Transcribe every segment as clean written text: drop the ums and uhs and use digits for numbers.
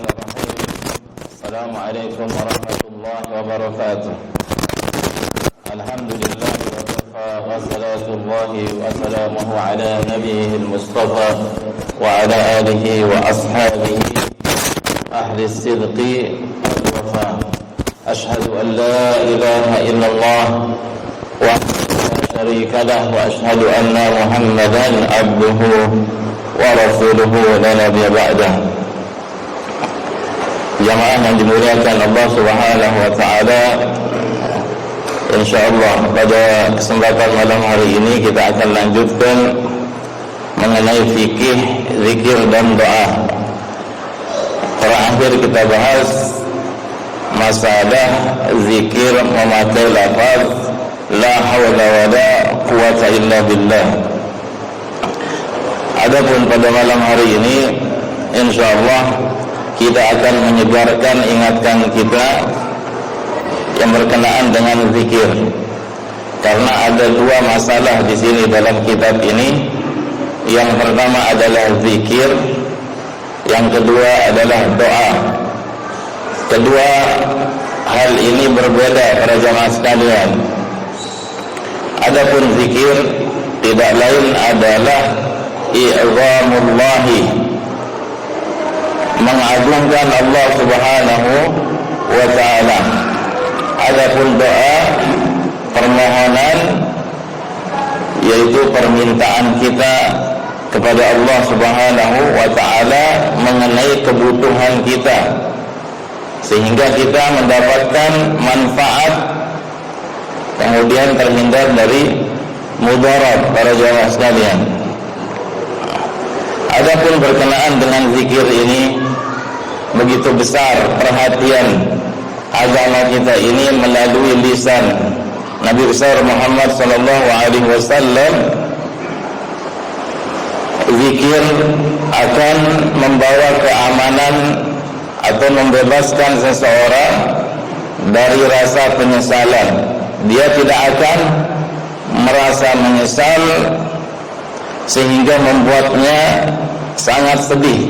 Bismillahirrahmanirrahim. Assalamualaikum warahmatullahi wabarakatuh. Alhamdulillah wa kafa wa salatullahi wa salamuhu ala nabiyil mustafa wa ala alihi wa ashabihi ahli sidqi wal wafa. Ashhadu an la ilaha illallah wa la syarika lah wa ashhadu anna Muhammadan abduhu wa rasuluhu la nabiyya ba'dah. Jamaah yang dimuliakan Allah Subhanahu wa taala, insyaallah pada kesempatan malam hari ini kita akan lanjutkan mengenai fikih, zikir dan doa. Terakhir kita bahas masalah zikir memakai lafaz la haula wala quwwata illa billah. Adapun pada malam hari ini insyaallah kita akan menyebarkan ingatan kita yang berkenaan dengan zikir. Karena ada dua masalah di sini dalam kitab ini. Yang pertama adalah zikir, yang kedua adalah doa. Kedua hal ini berbeda para jamaah sekalian. Adapun zikir tidak lain adalah i'zamullahi, mengagungkan Allah Subhanahu wa taala. Adapun doa, permohonan, yaitu permintaan kita kepada Allah Subhanahu wa taala mengenai kebutuhan kita sehingga kita mendapatkan manfaat kemudian terhindar dari mudarat para jamaah sekalian. Adapun berkenaan dengan zikir ini, begitu besar perhatian agama kita ini melalui lisan Nabi besar Muhammad sallallahu alaihi wasallam. Zikir akan membawa keamanan atau membebaskan seseorang dari rasa penyesalan. Dia tidak akan merasa menyesal sehingga membuatnya sangat sedih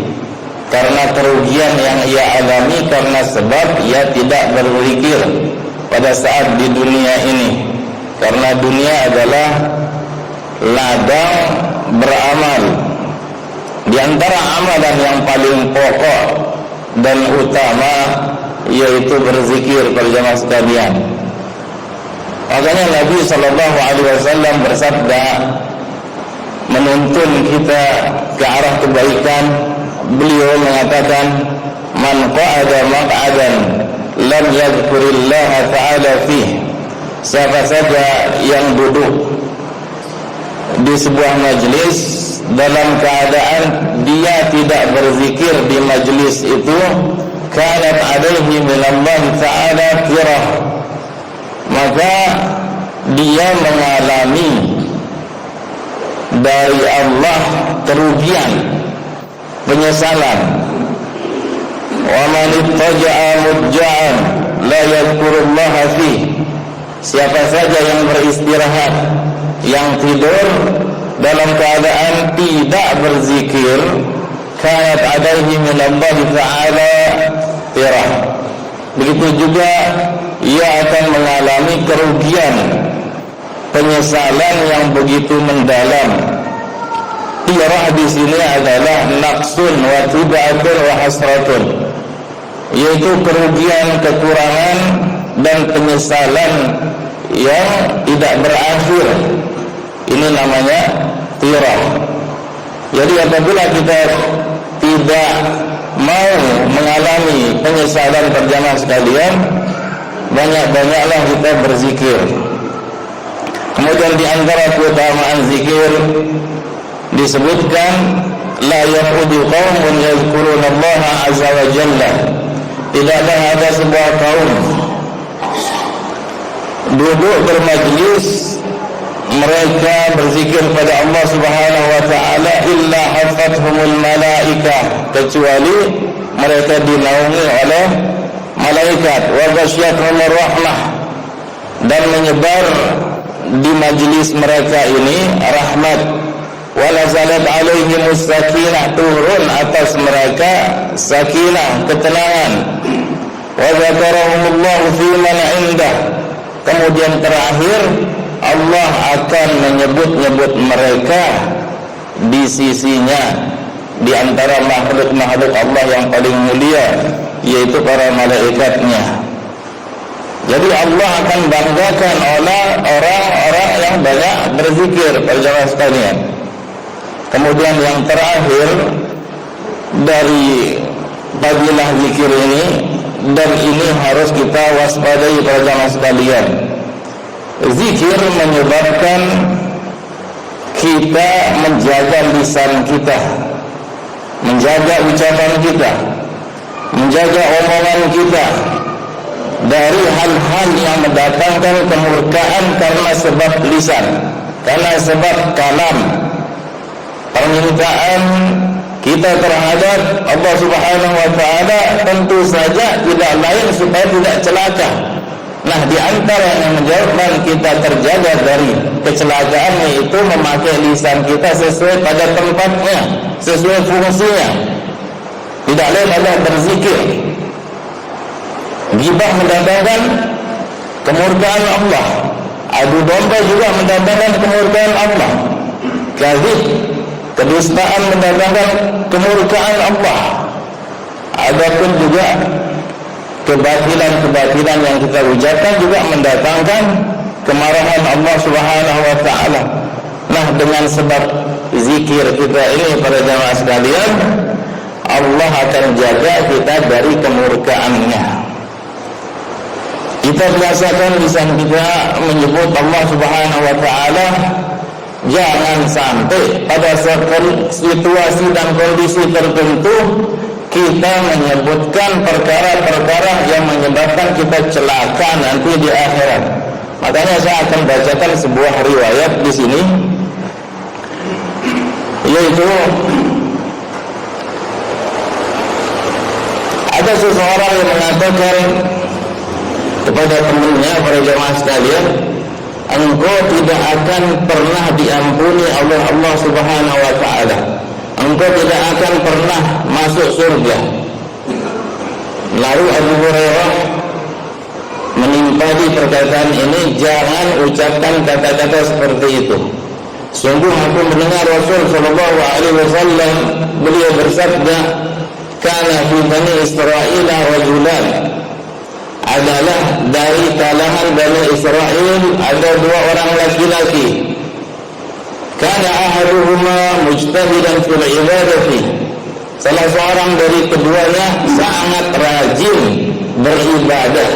karena kerugian yang ia alami karena sebab ia tidak berzikir pada saat di dunia ini. Karena dunia adalah ladang beramal. Di antara amalan yang paling pokok dan utama yaitu berzikir para jamaah sekalian. Makanya Nabi sallallahu alaihi wasallam bersabda menuntun kita ke arah kebaikan. Beliau mengatakan, man qa'ada maq'adan lam yadhkurillaha ta'ala fih. Siapa saja yang duduk di sebuah majlis dalam keadaan dia tidak berzikir di majlis itu, kanat alaihi minallahi ta'ala tirah, maka dia mengalami dari Allah kerugian, penyesalan. Wa man ittaja'a mudja'an la yadhkurullaha fi. Siapa saja yang beristirahat, yang tidur dalam keadaan tidak berzikir, kanat alaihi minallahi ta'ala tirah. Begitu juga ia akan mengalami kerugian, penyesalan yang begitu mendalam. Tirah di sini adalah naqsun wa tibatun wa hasratun, yaitu kerugian, kekurangan dan penyesalan yang tidak berakhir. Ini namanya tirah. Jadi apabila kita tidak mau mengalami penyesalan berjamaah sekalian, banyak-banyaklah kita berzikir. Kemudian di antara keutamaan zikir disebutkan la yaqudu qaumun yadhkurunallaha azza wa jalla. Tidaklah ada sebuah kaum duduk bermajlis mereka berzikir pada Allah Subhanahu wa taala illa hafathumul malaikah, kecuali mereka dinaungi oleh malaikat, wa ghasyiyatuhumur rahmah, dan menyebar di majlis mereka ini rahmat, wa nazalat alaihimus sakinah, turun atas mereka sakinah, ketenangan. Wa dzakarahumullahu fi man 'indah, kemudian terakhir Allah akan menyebut-nyebut mereka di sisinya, di antara makhluk-makhluk Allah yang paling mulia, yaitu para malaikatnya. Jadi Allah akan banggakan oleh orang-orang yang banyak berzikir, para jamaah sekalian. Kemudian yang terakhir dari fadilah zikir ini, dan ini harus kita waspadai para jamaah sekalian. Zikir menyebabkan kita menjaga lisan kita, menjaga ucapan kita, menjaga omongan kita dari hal-hal yang mendatangkan kemurkaan karena sebab lisan, karena sebab kalam. Permintaan kita terhadap Allah Subhanahu wa ta'ala tentu saja tidak lain supaya tidak celaka. Nah, di antara yang menjadikan kita terjaga dari kecelakaan yaitu memakai lisan kita sesuai pada tempatnya, sesuai fungsinya. Tidak lain adalah berzikir. Ghibah mendatangkan kemurkaan Allah. Adu domba juga mendatangkan kemurkaan Allah. Kadzib, kedustaan mendatangkan kemurkaan Allah. Adapun juga kebatilan-kebatilan yang kita ucapkan juga mendatangkan kemarahan Allah Subhanahu wa ta'ala. Nah, dengan sebab zikir kita ini para jamaah sekalian, Allah akan jaga kita dari kemurkaannya. Kita biasakan lisan kita menyebut Allah Subhanahu wa ta'ala. Jangan sampai pada situasi dan kondisi tertentu kita menyebutkan perkara-perkara yang menyebabkan kita celaka nanti di akhirat. Makanya saya akan bacakan sebuah riwayat di sini, yaitu ada seseorang yang mengatakan kepada temannya, para jemaah sekalian, engkau tidak akan pernah diampuni oleh Allah Subhanahu wa ta'ala, engkau tidak akan pernah masuk surga. Lalu Abu Hurairah menimpali perkataan ini, jangan ucapkan kata-kata seperti itu. Sungguh aku mendengar Rasul sallallahu alaihi wasallam beliau bersabda, kana fi Bani Israil rajulan, adalah dari kalangan Bani Israel ada dua orang laki-laki. Kana ahaduhuma mujtahidan fil ibadati, salah seorang dari keduanya sangat rajin beribadah.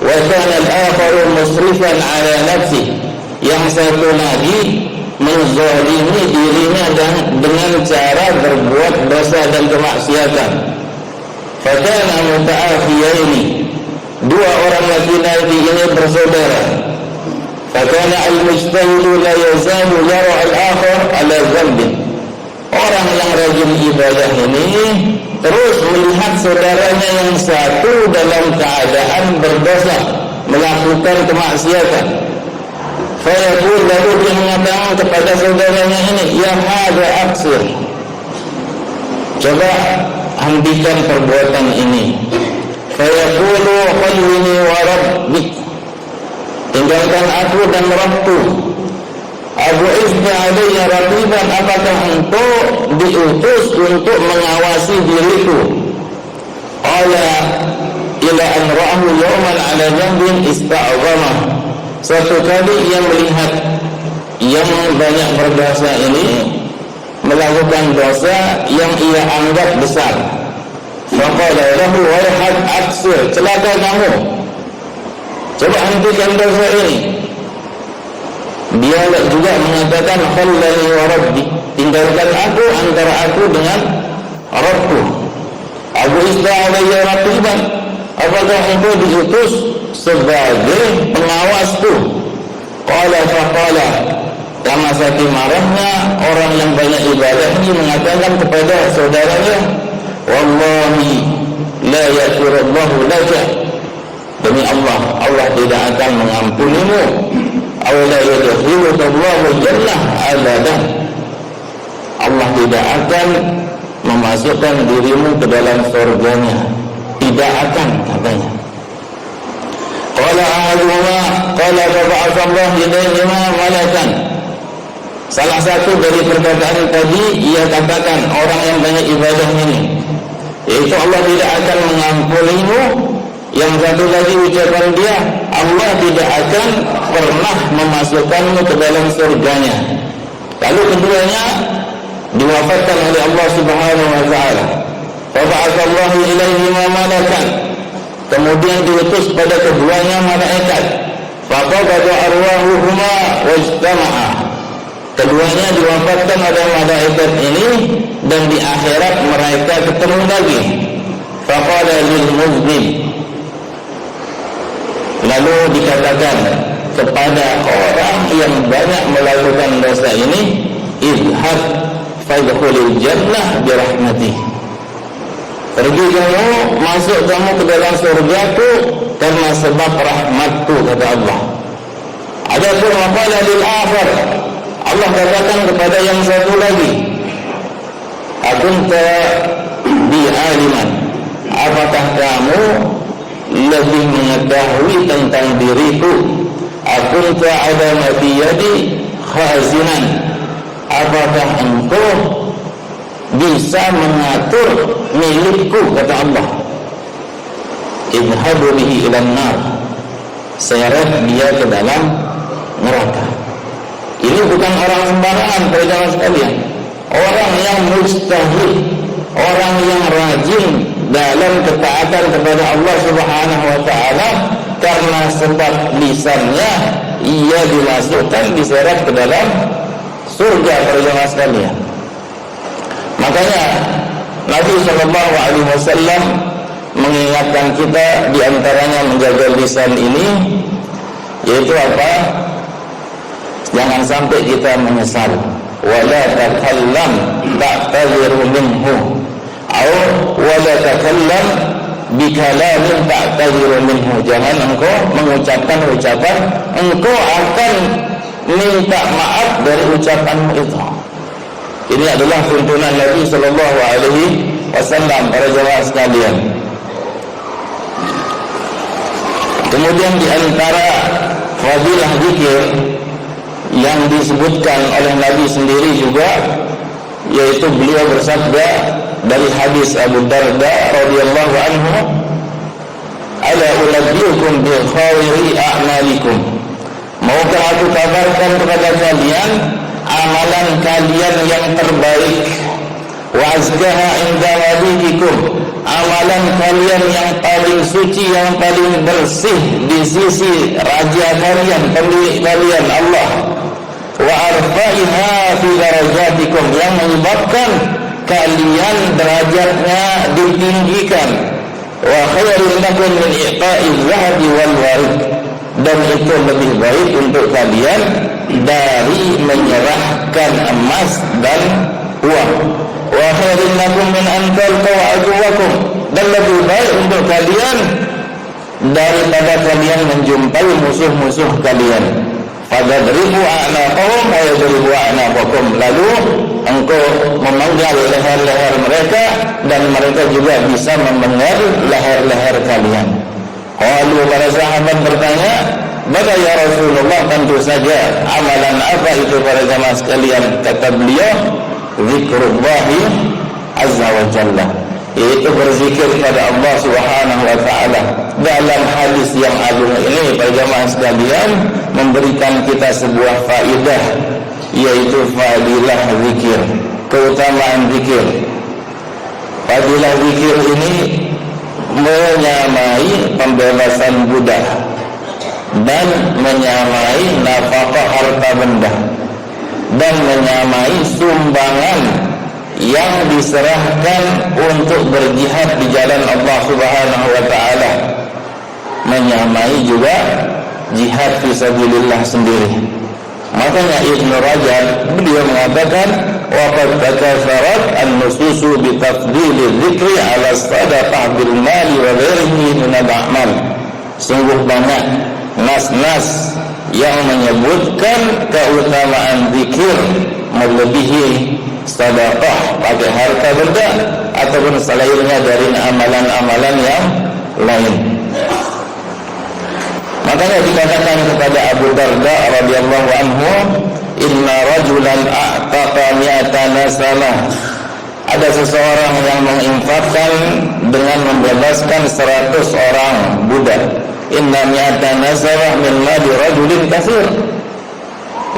Wa kana al-akharu musrifan ala nafsi, yang satu lagi menzalimi dirinya dengan cara berbuat dosa dan kemaksiatan. Fa kana muta'afiyaini, dua orang laki-laki ini bersaudara. Fakana al-mujtahidu la yazalu yara al-akhar ala dhanbin, orang yang rajin ibadah ini terus melihat saudaranya yang satu dalam keadaan berdosa, melakukan kemaksiatan. Fayaqul, lalu dia mengatakan kepada saudaranya ini, ya hadza aqsir, coba hentikan perbuatan ini. Fayaqulu khallini wa rabbik, tinggalkan aku dan Rabbku. Abu Izba alayya raqiban, apakah engkau diutus untuk mengawasi diriku? Qala ila an ra'ahu yawman ala dhanbin ista'zamah, suatu kali ia melihat yang banyak berdosa ini melakukan dosa yang ia anggap besar. Faqala lahu wayhak aksir, celaka kamu, coba hentikan dosa ini. Dia juga mengatakan khallani wa rabbi, tinggalkan aku antara aku dengan Rabbku. Abu Isra alayya raqiban, apakah engkau diutus sebagai pengawasku? Qala faqala, karena saking marahnya orang yang banyak ibadah ini mengatakan kepada saudaranya, wallahi la yaghfirullahu laka, demi Allah, Allah tidak akan mengampunimu. Aw la yadkhiluka Allahu jannah abadan, Allah tidak akan memasukkan dirimu ke dalam surganya. Tidak akan, katanya. Qala ahaduhuma qala fab'athallahu ilaihima malakan. Salah satu dari perkataan tadi, ia katakan orang yang banyak ibadah ini, yaitu Allah tidak akan mengampunimu. Yang satu lagi ucapan dia, Allah tidak akan pernah memasukkanmu ke dalam surganya. Lalu keduanya diwafatkan oleh Allah Subhanahu wa taala. Fab'atsallahu ilaihima malakan. Kemudian diutus pada keduanya malaikat. Faqabada arwahuhuma wajtama'a. Keduanya diwafatkan oleh malaikat ini dan di akhirat mereka ketemu lagi. Faqala lil muznib. Lalu dikatakan kepada orang yang banyak melakukan dosa ini, idhab fadkhulil jannah birahmatih. Pergi kamu, masuk kamu ke dalam surgaku karena sebab rahmatku, kata Allah. Adapun maqala lil akhar, Allah katakan kepada yang satu lagi, akunta bi aliman, apakah kamu lebih mengetahui tentang diriku? Akunta ada mati yadi khazinan, apakah engkau bisa mengatur milikku, kata Allah. Idhabu bihi ilan nar, seret dia ke dalam neraka. Ini bukan orang sembarangan, para jamaah sekalian. Orang yang mustahil, orang yang rajin dalam ketaatan kepada Allah Subhanahu wa taala, karena sebab lisannya ia dimasukkan, diseret ke dalam surga, para jamaah sekalian. Makanya Nabi SAW mengingatkan kita diantaranya menjaga lisan ini, yaitu apa? Jangan sampai kita menyesal. Wala takallam ta'tadhiru minhu, atau wala takallam bikalamin ta'tadhiru minhu. Jangan engkau mengucapkan ucapan engkau akan minta maaf dari ucapanmu itu. Ini adalah tuntunan Nabi sallallahu alaihi wasallam, para jemaah sekalian. Kemudian di antara fadilah zikir yang disebutkan oleh Nabi sendiri juga, yaitu beliau bersabda dari hadis Abu Darda radhiyallahu anhu, ala unabbiukum bi khairi a'malikum, maukah aku kabarkan kepada kalian amalan kalian yang terbaik, wa azkaha inda walidikum, amalan kalian yang paling suci, yang paling bersih di sisi raja kalian, pemilik kalian Allah, wa arfa'iha fi darajatikum, yang menyebabkan kalian derajatnya ditinggikan, wa khairun lakum min iqa'i zahabi wal warid, dan itu lebih baik untuk kalian dari menyerahkan emas dan uang. Wa khairun lakum min an talqaw aduwakum, dan lebih baik untuk kalian daripada kalian menjumpai musuh-musuh kalian. Fadribu a'naqahum wa yadribu a'naqakum, lalu engkau memenggal leher-leher mereka dan mereka juga bisa memenggal leher-leher kalian. Lalu para sahabat bertanya, "Bala ya Rasulullah, tentu saja. Amalan apa itu para jamaah sekalian?" Kata beliau, "Zikrullahi azza wa jalla," yaitu berzikir kepada Allah Subhanahu wa taala. Dalam hadis yang agung ini, para jamaah sekalian, memberikan kita sebuah faidah, yaitu fadilah zikir, keutamaan zikir. Fadilah zikir ini menyamai pembebasan budak dan menyamai nafkah harta benda dan menyamai sumbangan yang diserahkan untuk berjihad di jalan Allah Subhanahu wa taala, menyamai juga jihad fisabilillah sendiri. Makanya Ibnu Rajab beliau mengatakan, waqad takatharat an-nususu bi tafdhili dzikri 'ala sadaqah bil mali wa ghairihi min al-a'mal. Sungguh banyak nas-nas yang menyebutkan keutamaan zikir melebihi sedekah pakai harta benda ataupun selainnya dari amalan-amalan yang lain. Makanya dikatakan kepada Abu Darda radhiyallahu anhu, inna rajulan a'taqa mi'ata nasamah. Ada seseorang yang menginfakkan dengan membebaskan 100 orang budak. Inna mi'ata nasamah min mali rajulin katsir.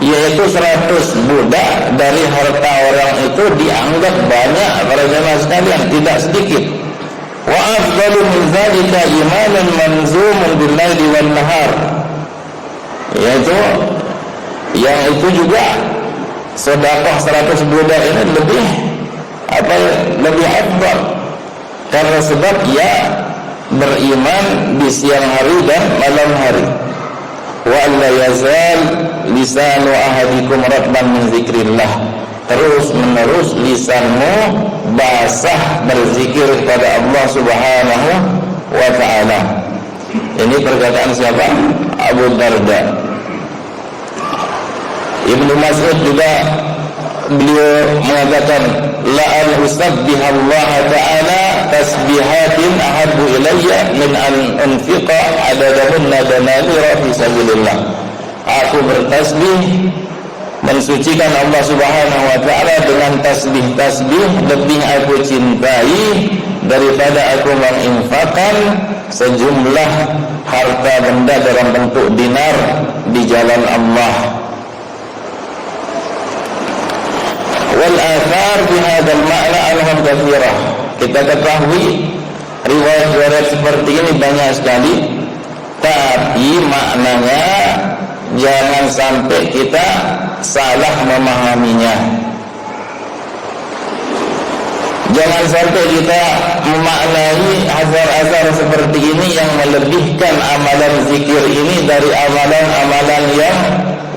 Yaitu 100 budak dari harta orang itu dianggap banyak para jemaah sekalian, tidak sedikit. Wa afdalu min dzalika imanun manzumun bil laili wan nahar. Yaitu yang itu juga sedekah 100 budak ini lebih afdal karena sebab ia beriman di siang hari dan malam hari. Wa alla yazal lisanu ahadikum ratban min zikrillah. Terus menerus lisanmu basah berzikir kepada Allah Subhanahu wa ta'ala. Ini perkataan siapa? Abu Darda. Ibnu Mas'ud juga beliau mengatakan la an usabbihallah ta'ala tasbihatin ahabbu ilayya min an unfiqa adadahunna dananira fi sabilillah. Aku bertasbih mensucikan Allah Subhanahu wa ta'ala dengan tasbih-tasbih lebih aku cintai daripada aku menginfakkan sejumlah harta benda dalam bentuk dinar di jalan Allah. Wal athar fi hadzal ma'na anhum katsirah. Kita ketahui riwayat-riwayat seperti ini banyak sekali, tapi maknanya jangan sampai kita salah memahaminya. Jangan sampai kita memaknai azar-azar seperti ini yang melebihkan amalan zikir ini dari amalan-amalan yang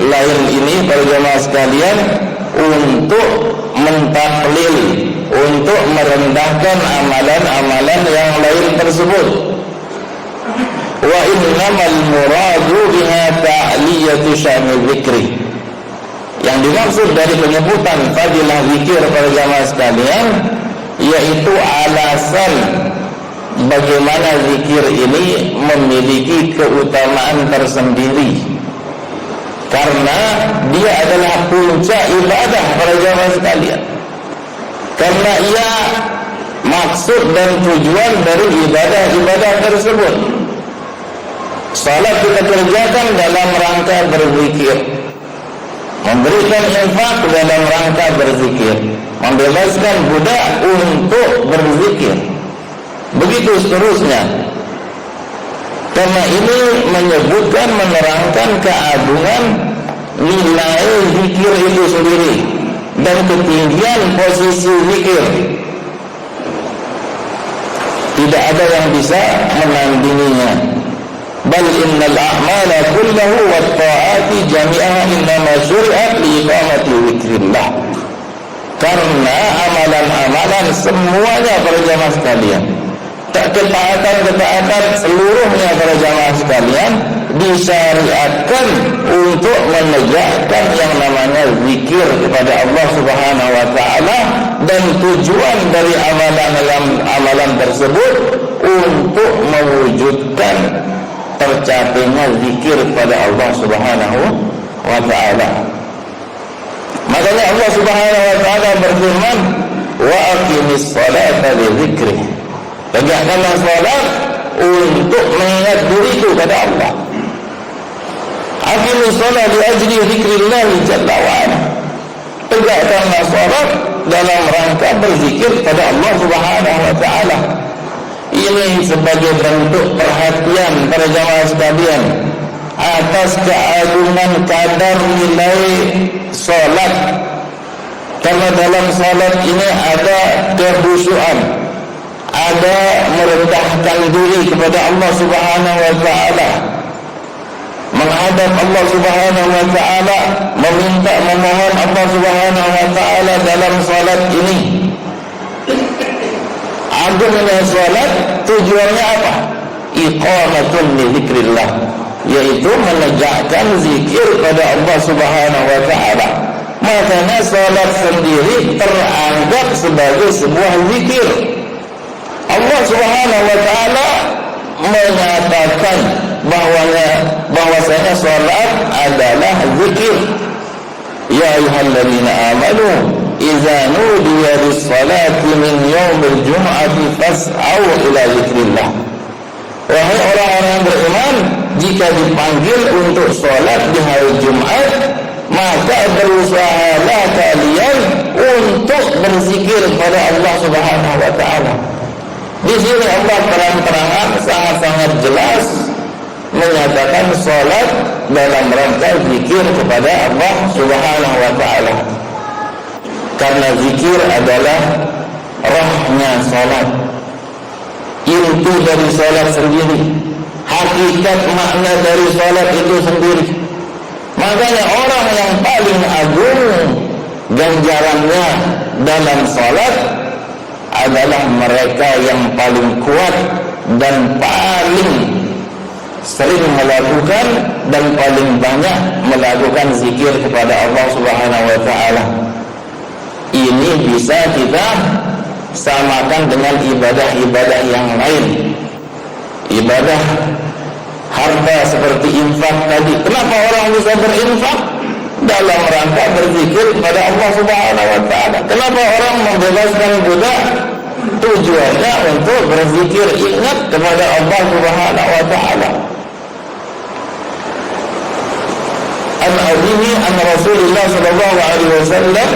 lain ini para jemaah sekalian, untuk mentaklil, untuk merendahkan amalan-amalan yang lain tersebut. Wa innamal muradu biha ta'liyatu sya'ni dzikri. Yang dimaksud dari penyebutan fadilah zikir para jamaah sekalian yaitu alasan bagaimana zikir ini memiliki keutamaan tersendiri, karena dia adalah puncak ibadah para jamaah sekalian. Karena ia maksud dan tujuan dari ibadah-ibadah tersebut. Salat kita kerjakan dalam rangka berzikir, memberikan infak dalam rangka berzikir, membebaskan budak untuk berzikir, begitu seterusnya. Karena ini menyebutkan, menerangkan keagungan nilai zikir itu sendiri dan ketinggian posisi zikir. Tidak ada yang bisa menandinginya. Bal innal a'mala kullahu wat ta'ati jami'aha innama syuri'at li iqamati dzikrillah. Karena amalan-amalan semuanya para jamaah sekalian, ketaatan seluruhnya para jamaah sekalian disyariatkan untuk menegakkan yang namanya zikir kepada Allah Subhanahu wa ta'ala, dan tujuan dari amalan tersebut untuk mewujudkan tercapainya zikir kepada Allah Subhanahu wa ta'ala. Makanya Allah Subhanahu wa ta'ala berfirman, wa aqimis salata li dzikri. Tegakkanlah salat untuk mengingat diriku kepada Allah. Aqimus salat li ajli dzikrillah jalla wa ala. Tegakkanlah salat dalam rangka berzikir kepada Allah Subhanahu wa ta'ala. Ini sebagai bentuk perhatian para jamaah sekalian atas keagungan kadar nilai salat. Karena dalam salat ini ada kehusuan, ada merendahkan diri kepada Allah Subhanahu wa ta'ala, menghadap Allah Subhanahu wa ta'ala, meminta memohon Allah Subhanahu wa ta'ala dalam salat ini. Agungnya salat tujuannya apa? Iqamatun li dzikrillah, yaitu menegakkan zikir pada Allah Subhanahu wa ta'ala, makanya salat sendiri teranggap sebagai sebuah zikir. Allah Subhanahu wa taala menyatakan bahwasanya salat adalah zikir. Ya ayyuhalladzina amanu idza nudiya lis-salati min yaumil jum'ati fas'au ila zikrillah. Wahai orang-orang yang beriman, jika dipanggil untuk salat di hari Jumat, maka berusahalah kalian untuk berzikir kepada Allah Subhanahu wa taala. Di sini Allah terang-terangan sangat-sangat jelas menyatakan salat dalam rangka zikir kepada Allah Subhanahu wa taala. Karena zikir adalah rohnya salat. Inti dari salat sendiri, hakikat makna dari salat itu sendiri. Makanya orang yang paling agung ganjarannya dalam salat adalah mereka yang paling kuat dan paling sering melakukan dan paling banyak melakukan zikir kepada Allah Subhanahu wa taala. Ini bisa kita samakan dengan ibadah-ibadah yang lain. Ibadah harta seperti infak tadi. Kenapa orang bisa berinfak? Dalam rangka berzikir kepada Allah Subhanahu wa taala. Kenapa orang membebaskan budak? Tujuannya untuk berzikir, ingat kepada Allah Subhanahu wa taala. An abihi an Rasulullah sallallahu alaihi wasallam,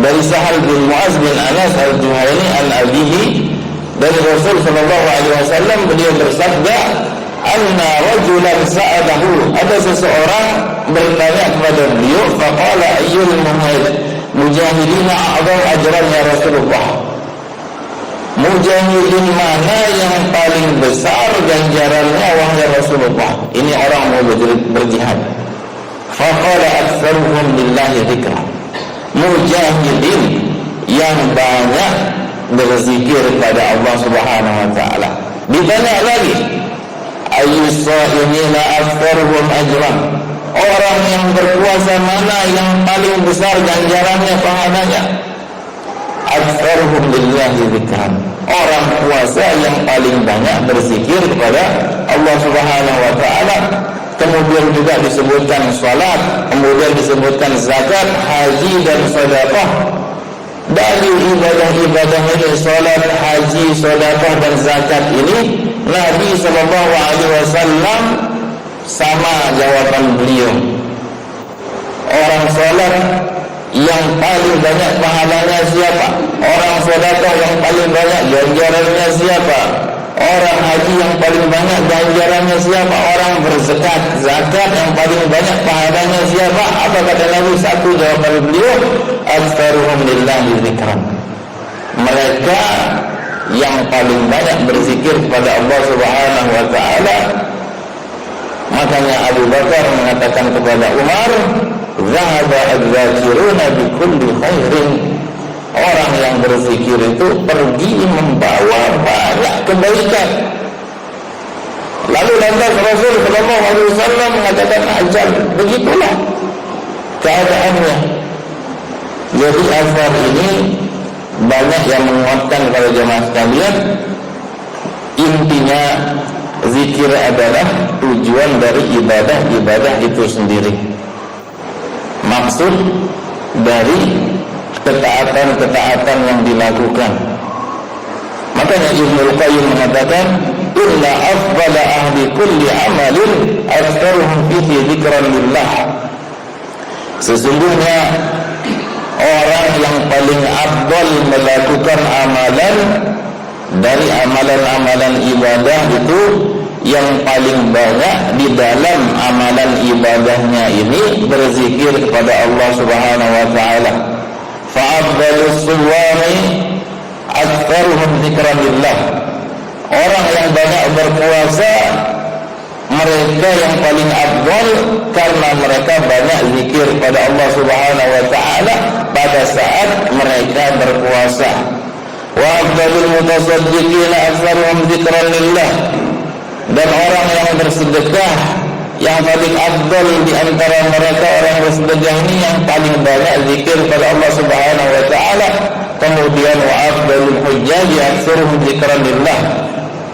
dari Sahal bin Mu'az bin Anas al-Juhaini an abihi, dari Rasul sallallahu alaihi wasallam, beliau bersabda, anna rajulan sa'adahu, ada seseorang bertanya kepada beliau, faqala ayyul mujahidina a'zam ajran ya Rasulullah, mujahidin mana yang paling besar ganjarannya wahai Rasulullah? Ini orang mau berjihad. Faqala aktsaruhum billahi dzikra, mujahidin yang banyak berzikir kepada Allah Subhanahu wa taala. Ditanya lagi, ayyusaimina aktsaruhum ajran, orang yang berpuasa mana yang paling besar ganjarannya, pahalanya? Aktsaruhum billahi dzikran, orang puasa yang paling banyak berzikir kepada Allah Subhanahu wa taala. Kemudian juga disebutkan salat, kemudian disebutkan zakat, haji dan sedekah. Dari ibadah-ibadah ini, salat, haji, sedekah dan zakat ini, Nabi sallallahu alaihi wasallam sama jawaban beliau. Orang salat yang paling banyak pahalanya siapa? Orang sedekah yang paling banyak ganjarannya siapa? Orang haji yang paling banyak ganjarannya siapa? Orang berzakat, zakat yang paling banyak pahalanya siapa? Apa kata Nabi? Satu jawaban beliau, aktsaruhum lillahi dzikran, mereka yang paling banyak berzikir kepada Allah Subhanahu wa taala. Makanya Abu Bakar mengatakan kepada Umar, zahaba adz-dzakiruna bi kulli khairin, orang yang berzikir itu pergi membawa banyak kebaikan. Lalu lantas Rasul sallallahu alaihi wasallam mengatakan, ajal, begitulah keadaannya. Jadi asar ini banyak yang menguatkan kepada jemaah sekalian. Intinya zikir adalah tujuan dari ibadah-ibadah itu sendiri. Maksud dari ketaatan-ketaatan yang dilakukan. Makanya Ibnul Qayyim mengatakan, inna afdala ahli kulli amalin aktsaruhum fihi dzikran lillah, sesungguhnya orang yang paling afdal melakukan amalan dari amalan-amalan ibadah itu, yang paling banyak di dalam amalan ibadahnya ini berzikir kepada Allah Subhanahu wa taala. Fa'afdalus suwami aktsaruhum dzikran lillah, orang yang banyak berpuasa mereka yang paling afdal karena mereka banyak zikir kepada Allah Subhanahu wa taala pada saat mereka berpuasa. Wa afdalul mutasaddiqina aktsaruhum dzikran lillah, dan orang yang bersedekah yang paling afdal di antara mereka orang bersedekah ini yang paling banyak zikir pada Allah Subhanahu wa taala. Kemudian wa afdalul hujjaji aktsaruhum dzikran lillah.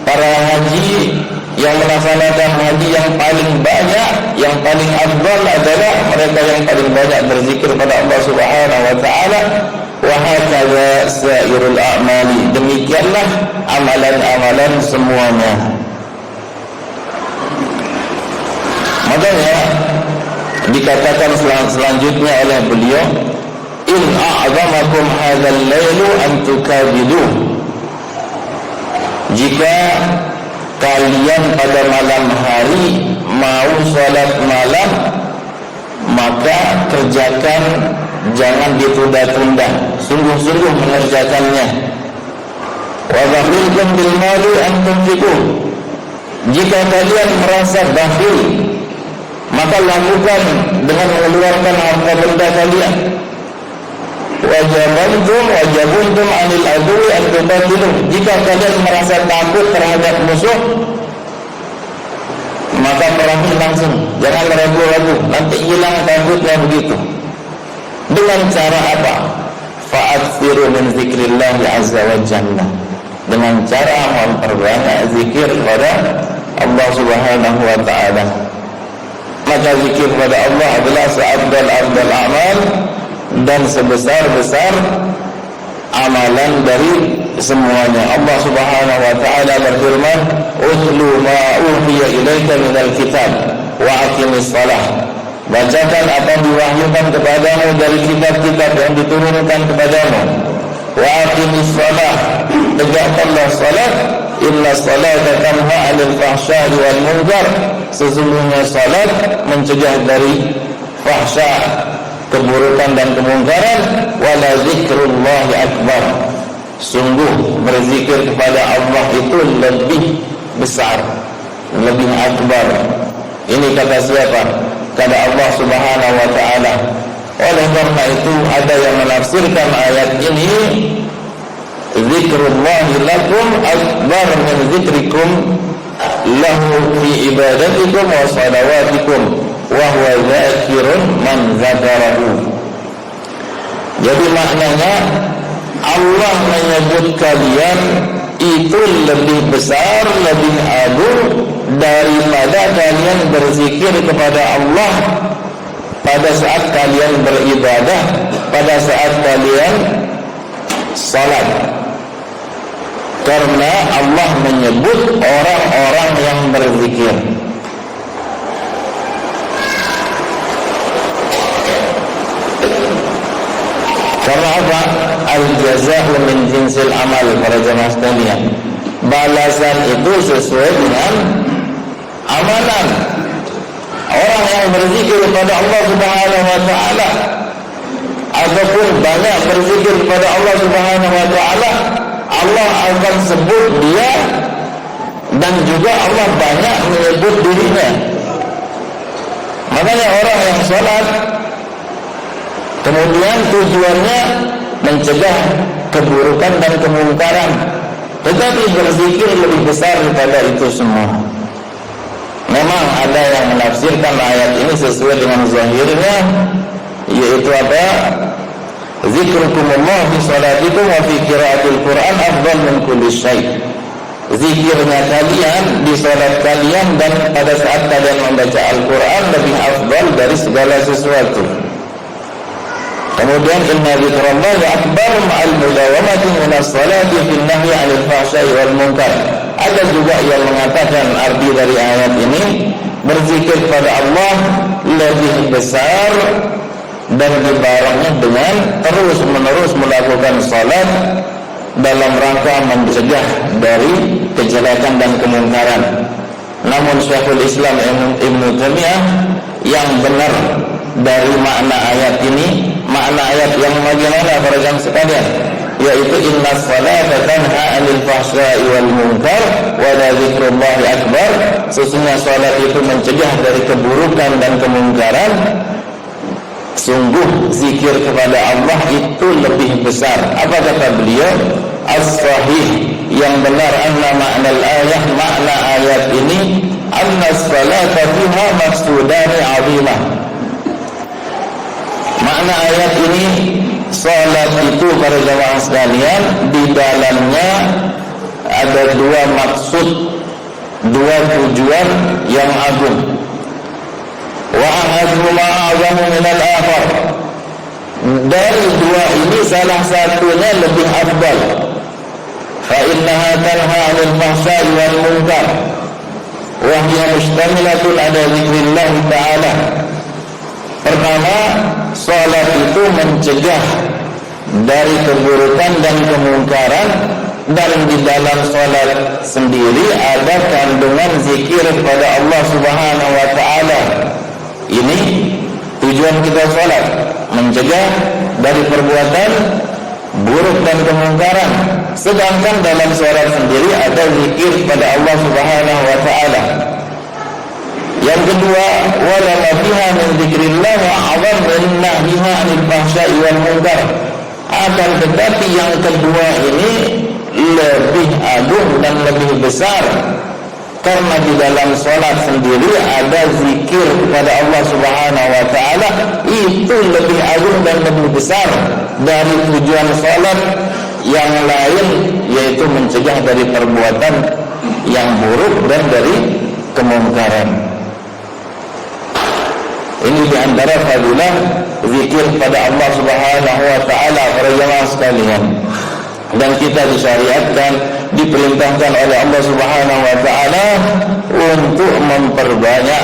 Para haji yang melaksanakan haji yang paling banyak, yang paling afdal adalah mereka yang paling banyak berzikir pada Allah Subhanahu wa taala. Wa hakadza sairul a'mali. Demikianlah amalan-amalan semuanya. Makanya dikatakan selanjutnya oleh beliau, in a'zamakum hadzal lailu an tukabilu. Jika kalian pada malam hari mau salat malam, maka kerjakan, jangan ditunda-tunda, sungguh-sungguh mengerjakannya. Wa bakhilkum bil mali an tunfiqu. Jika kalian merasa bakhil, maka lakukan dengan mengeluarkan harta benda kalian. Wajabuntum anil adui an tubatilu. Jika kalian merasa takut terhadap musuh, maka perangi langsung, jangan ragu-ragu, nanti hilang takutnya begitu. Dengan cara apa? Fa'atsiru min zikrillah azza wa jalla. Dengan cara memperbanyak zikir pada Allah Subhanahu wa taala. Maka zikir pada Allah adalah seabdal-abdal amal dan sebesar-besar amalan dari semuanya. Allah Subhanahu wa taala berfirman, "Utlu ma uhiya ilaika minal kitab wa aqimis shalah." Bacakan apa yang diwahyukan kepadamu dari kitab-kitab yang diturunkan kepadamu. Wa aqimis shalah. Tegakkanlah salat. Inna salata tanha 'anil fahsya'i wal munkar. Sesungguhnya salat mencegah dari fahsya, keburukan dan kemungkaran. Wala zikrullahi akbar. Sungguh berzikir kepada Allah itu lebih besar, lebih akbar. Ini kata siapa? Kata Allah Subhanahu wa taala. Oleh karena itu ada yang menafsirkan ayat ini, zikrullahi lakum akbar min zikrikum lahu fi ibadatikum wa salawatikum wa huwa dzakirun man dzakarahu. Jadi maknanya Allah menyebut kalian itu lebih besar, lebih agung daripada kalian berzikir kepada Allah pada saat kalian beribadah, pada saat kalian salat. Karena Allah menyebut orang-orang yang berzikir. Karena apa? Al-jaza'u min jinsil amal, para jemaah sekalian. Balasan itu sesuai dengan amalan. Orang yang berzikir kepada Allah Subhanahu wa taala ataupun banyak berzikir kepada Allah Subhanahu wa taala, Allah akan sebut dia dan juga Allah banyak menyebut dirinya. Makanya orang yang salat kemudian tujuannya mencegah keburukan dan kemungkaran, tetapi berzikir lebih besar daripada itu semua. Memang ada yang menafsirkan ayat ini sesuai dengan zahirnya, yaitu apa? Zikrukumullah fi salatikum wa fi qiraatil Qur'an afdal min kulli syai'. Zikirnya kalian di salat kalian dan pada saat kalian membaca Al-Qur'an lebih afdal dari segala sesuatu. Kemudian inna zikrallahi akbar ma'al mudawamati minas salati fil nahyi 'anil fahsya'i wal munkar. Ada juga yang mengatakan arti dari ayat ini, berzikir kepada Allah lebih besar dan dibarengi dengan terus-menerus melakukan salat dalam rangka mencegah dari kejelekan dan kemungkaran. Namun Syekhul Islam Ibnu Taimiyah yang benar dari makna ayat ini, makna ayat yang bagaimana para jamaah sekalian, yaitu inna salata tanha 'anil fahsya'i wal munkar wa la dzikrullahi akbar. Sesungguhnya salat itu mencegah dari keburukan dan kemungkaran. Sungguh zikir kepada Allah itu lebih besar. Apa kata beliau? As-sahih, yang benar, anna ma'nal ayah, makna ayat ini, anna as-salata fiha maqsudani 'azimah. Makna ayat ini, salat itu para jamaah sekalian, di dalamnya ada dua maksud, dua tujuan yang agung. Wa ahaduhuma a'zamu minal akhar. Dari dua ini salah satunya lebih afdal. Fa innaha tanha 'anil fahsya'i wal munkar wa hiya mustamilatun 'ala dzikrillah ta'ala. Pertama, salat itu mencegah dari keburukan dan kemungkaran, dan di dalam salat sendiri ada kandungan zikir kepada Allah Subhanahu wa taala. Ini tujuan kita salat, mencegah dari perbuatan buruk dan kemungkaran. Sedangkan dalam salat sendiri ada zikir kepada Allah Subhanahu wa taala. Yang kedua, wala ma fiha min dzikrillah wa 'azam min nahyiha 'anil fahsya'i wal munkar. Akan tetapi yang kedua ini lebih agung dan lebih besar, karena di dalam salat sendiri ada zikir kepada Allah Subhanahu wa taala. Itu lebih agung dan lebih besar dari tujuan salat yang lain, yaitu mencegah dari perbuatan yang buruk dan dari kemungkaran. Ini di antara fadilah zikir kepada Allah Subhanahu wa taala para jemaah sekalian. Dan kita disyariatkan, diperintahkan oleh Allah Subhanahu wa taala untuk memperbanyak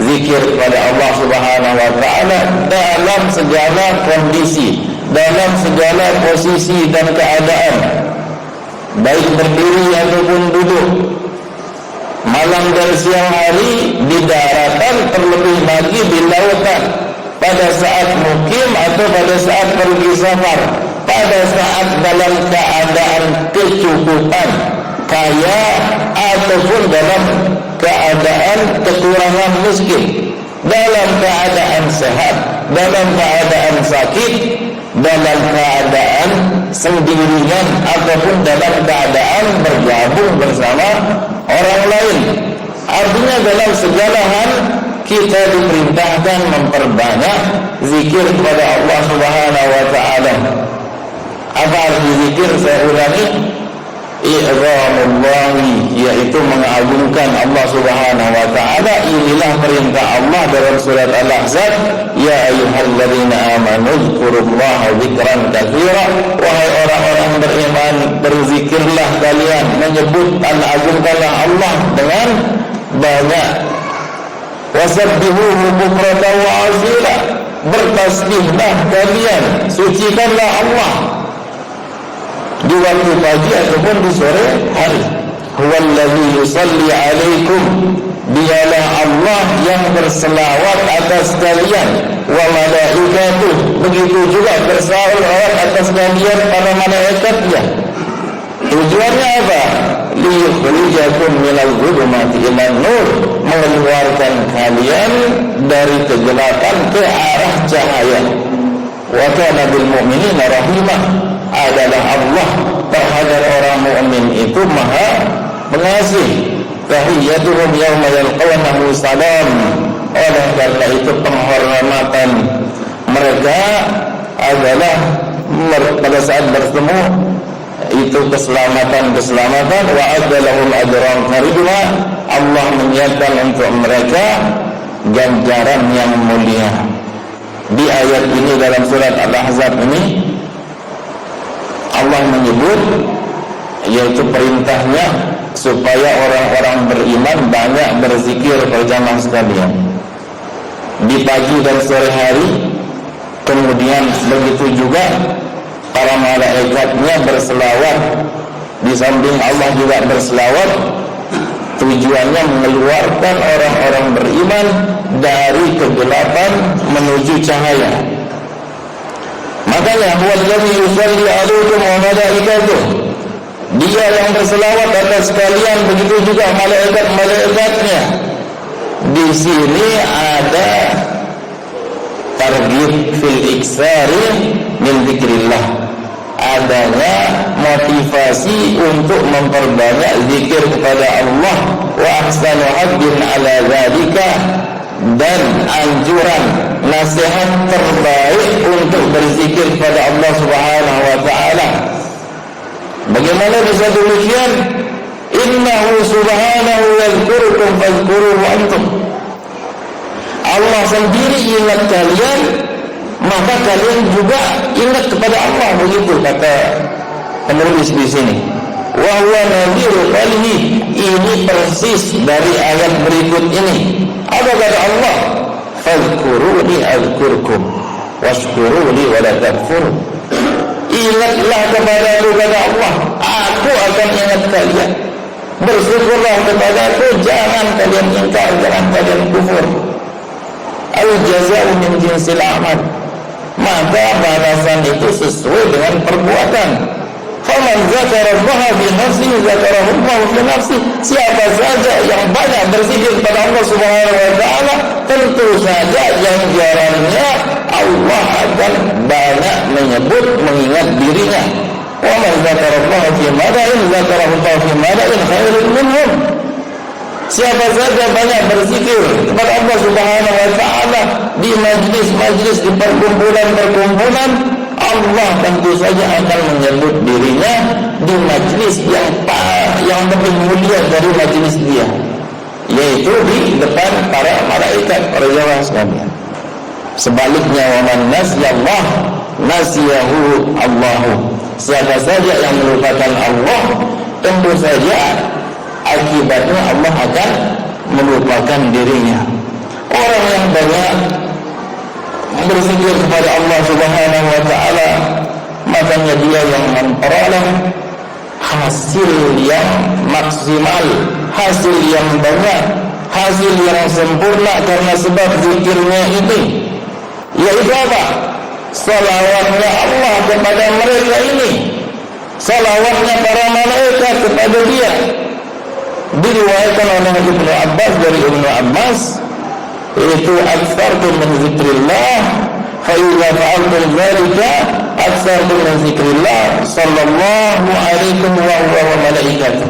zikir kepada Allah Subhanahu wa taala dalam segala kondisi, dalam segala posisi dan keadaan, baik berdiri ataupun duduk, malam dan siang hari, di daratan, terlebih lagi di lautan, pada saat mukim atau pada saat pergi safar, pada saat dalam keadaan kecukupan, kaya ataupun dalam keadaan kekurangan miskin, dalam keadaan sehat, dalam keadaan sakit, dalam keadaan sendirian ataupun dalam keadaan bergabung bersama orang lain. Artinya dalam segala hal kita diperintahkan memperbanyak zikir kepada Allah Subhanahu wa taala. Apa arti zikir? Saya ulangi, i'zamullahi, yaitu mengagungkan Allah Subhanahu wa taala. Inilah perintah Allah dalam surat Al-Ahzab, ya ayyuhalladzina amanu dzkurullaha dzikran katsira. Wahai orang-orang beriman, berzikirlah kalian, menyebut dan agungkanlah Allah dengan banyak. Wasabbihuhu bukratan wa asila, bertasbihlah kalian, sucikanlah Allah di waktu pagi ataupun di sore hari. Huwallazi yusalli alaikum, dialah Allah yang berselawat atas kalian, wa malaikatuh, begitu juga berselawat atas kalian para malaikatnya. Tujuannya apa? Liyukhrijakum minal dhulumati ilan nur, mengeluarkan kalian dari kegelapan ke arah cahaya. Wa kana bil mu'minina rahimah, adalah Allah terhadap orang mukmin itu maha pengasih. Tahiyyatuhum yawma yalqawnahu salam. Oleh karena itu penghormatan mereka adalah pada saat bertemu itu keselamatan. Wa adalahum ajran karima, Allah menyiapkan untuk mereka ganjaran yang mulia. Di ayat ini dalam surat Al-Ahzab ini Allah menyebut, yaitu perintahnya supaya orang-orang beriman banyak berzikir berjamaah sekalian di pagi dan sore hari. Kemudian begitu juga para malaikatnya berselawat, di samping Allah juga berselawat. Tujuannya mengeluarkan orang-orang beriman dari kegelapan menuju cahaya. Makanya huwallazi yusalli alaikum wa malaikatuh, dia yang berselawat atas kalian, begitu juga malaikat-malaikatnya. Di sini ada targhib fil iksari min dzikrillah, adanya motivasi untuk memperbanyak zikir kepada Allah. Wa ahsanu haddin ala dzalika, dan anjuran nasihat terbaik untuk berzikir kepada Allah Subhanahu wa taala. Bagaimana bisa demikian? Innahu subhanahu yadhkurukum fadhkuruhu antum. Allah sendiri ingat kalian, maka kalian juga ingat kepada Allah, begitu kata penulis di sini. Wa huwa nadhiru qalihi, ini persis dari ayat berikut ini. Apa kata Allah? Fadhkuruni adzkurkum washkuruni wa la takfurun. Ingatlah kepadaku, kata Allah, aku akan ingat kalian. Bersyukurlah kepadaku, jangan kalian ingkar, jangan kalian kufur. Al-jaza'u min jinsil amal, maka balasan itu sesuai dengan perbuatan. Faman dzakarallaha fi nafsihi dzakarahullahu fi nafsihi. Siapa saja yang banyak berzikir kepada Allah Subhanahu wa taala, tentu saja yang jalannya Allah akan banyak menyebut, mengingat dirinya. Wa man dzakarallaha fi mada'in dzakarahullahu fi mada'in khairin minhum. Siapa saja banyak berzikir kepada Allah Subhanahu wa taala di majlis-majlis, di perkumpulan-perkumpulan, Allah tentu saja akan menyebut dirinya di majlis yang lebih mulia dari majlis dia, yaitu di depan para malaikat, para jamaah sekalian. Sebaliknya, wa man nasiyallah nasiyahu Allahu. Siapa saja yang melupakan Allah, tentu saja akibatnya Allah akan melupakan dirinya. Orang yang banyak berzikir kepada Allah Subhanahu wa taala, makanya dia yang memperoleh hasil yang maksimal, hasil yang banyak, hasil yang sempurna karena sebab zikirnya ini. Yaitu apa? Salawatnya Allah kepada mereka ini, salawatnya para malaikat kepada dia. Diriwayatkan oleh Ibnu Abbas, dari Ibnu Abbas, itu aktsartum min zikrillah fa idza fa'altum dzalika aktsartum min zikrillah sallallahu alaihi wa malaikatuh.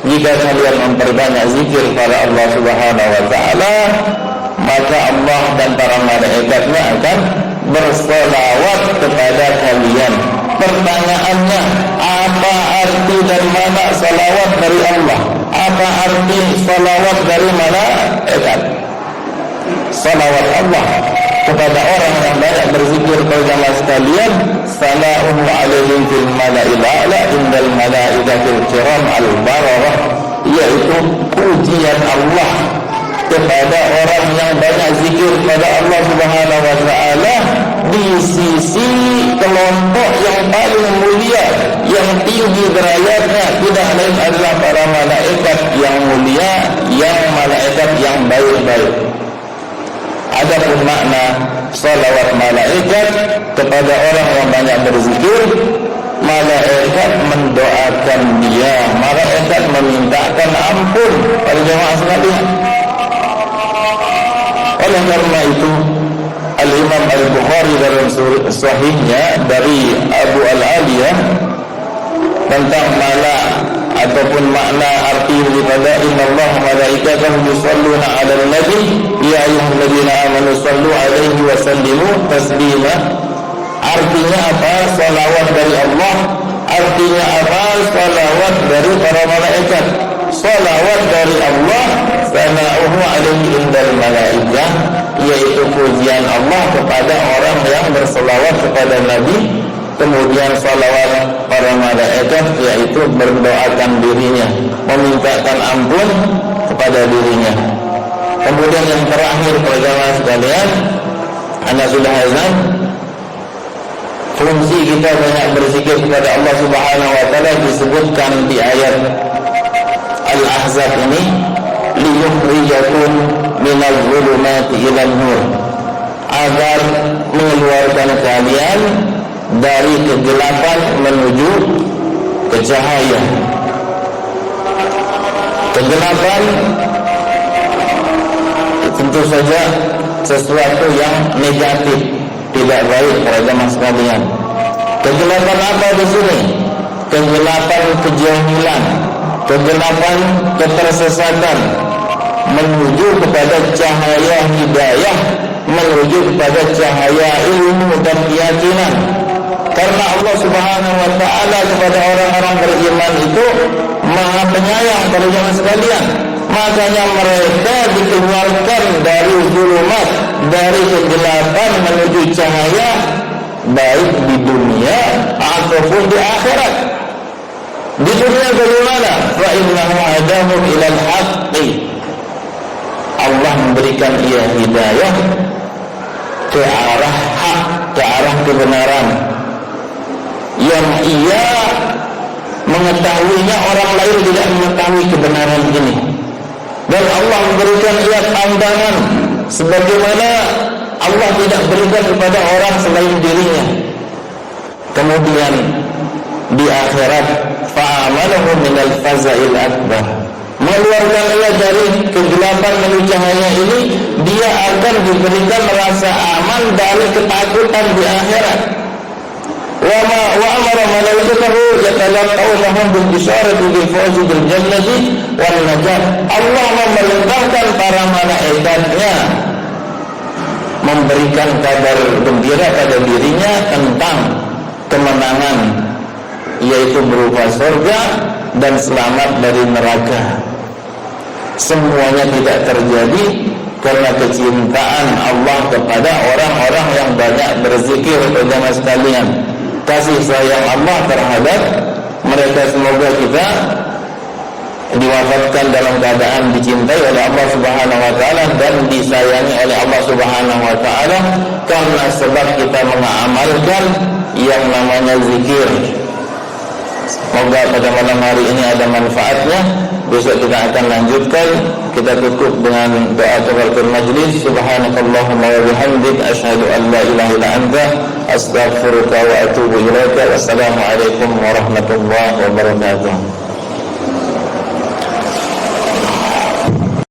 Jika kalian memperbanyak zikir kepada Allah Subhanahu wa taala, maka Allah dan para malaikatnya akan berselawat kepada kalian. Pertanyaannya, apa arti dan mana salawat dari Allah? Apa arti salawat dari malaikat? Salawat Allah kepada orang yang banyak berzikir kepada sekalian, salaamu alaihim fil mala'il a'la indal malaikatil kiram al bararah, yaitu pujian Allah kepada orang yang banyak zikir kepada Allah Subhanahu wa taala di sisi kelompok yang paling mulia, yang tinggi derajatnya, tidak lain adalah para malaikat yang mulia, yang malaikat yang baik-baik. Adapun makna salawat malaikat kepada orang yang banyak berzikir, malaikat mendoakan dia, malaikat memintakan ampun pada jemaah sekalian. Oleh karena itu, Al-Imam Al-Bukhari dalam sahihnya dari Abu Al-Aliyah tentang mala ataupun makna arti daripada innallaha malaikatahu yusholluna 'alan nabi ya ayyuhalladzina amanu shallu 'alaihi wa sallimu taslima. Artinya apa? Salawat dari Allah. Artinya apa? Salawat dari para malaikat. Salawat dari Allah, sana'uhu 'alaihi indal malaikah, yaitu pujian Allah kepada orang yang berselawat kepada Nabi. Kemudian salawat para malaikat, yaitu berdoakan dirinya, memintakan ampun kepada dirinya. Kemudian yang terakhir para jamaah sekalian, anda sudah azan, fungsi kita banyak berzikir kepada Allah Subhanahu wa taala disebutkan di ayat Al-Ahzab ini, liyukhrijakum minadh dhulumati ilan nur, agar mengeluarkan kalian dari kegelapan menuju ke cahaya. Kegelapan tentu saja sesuatu yang negatif, tidak baik para jemaah sekalian. Kegelapan apa di sini? Kegelapan kejahilan, kegelapan, ketersesatan, menuju kepada cahaya hidayah, menuju kepada cahaya ilmu dan keyakinan. Karena Allah Subhanahu wa ta'ala kepada orang-orang beriman itu Maha Penyayang para jemaah sekalian. Makanya mereka dikeluarkan dari zulumat, dari kegelapan menuju cahaya, baik di dunia ataupun di akhirat. Di dunia bagaimana? Fa innahu hadahum ilal haqqi. Allah memberikan ia hidayah ke arah hak, ke arah kebenaran yang ia mengetahuinya, orang lain tidak mengetahui kebenaran ini. Dan Allah memberikan ia pandangan sebagaimana Allah tidak berikan kepada orang selain dirinya. Kemudian di akhirat fa'amalahu minal faza'il akbar, mengeluarkan ia dari kegelapan menuju cahaya ini, dia akan diberikan rasa aman dari ketakutan di akhirat. Wa amara malaikatahu yatalaqawhum bil bisharati bil fawzi bil jannati wal najat. Allah memerintahkan para malaikatnya memberikan kabar gembira pada dirinya tentang kemenangan, yaitu berupa surga dan selamat dari neraka. Semuanya tidak terjadi karena kecintaan Allah kepada orang-orang yang banyak berzikir. Jemaah sekalian, kasih sayang Allah terhadap mereka. Semoga kita diwafatkan dalam keadaan dicintai oleh Allah Subhanahu wa ta'ala dan disayangi oleh Allah Subhanahu wa ta'ala, karena sebab kita mengamalkan yang namanya zikir. Semoga pada malam hari ini ada manfaatnya. Besok kita akan lanjutkan. Kita tutup dengan doa kafaratul majlis. Subhanakallahumma wa bihamdik, asyhadu an la ilaha illa anta, astaghfiruka wa atubu ilaika. Wassalamu alaikum warahmatullahi wabarakatuh.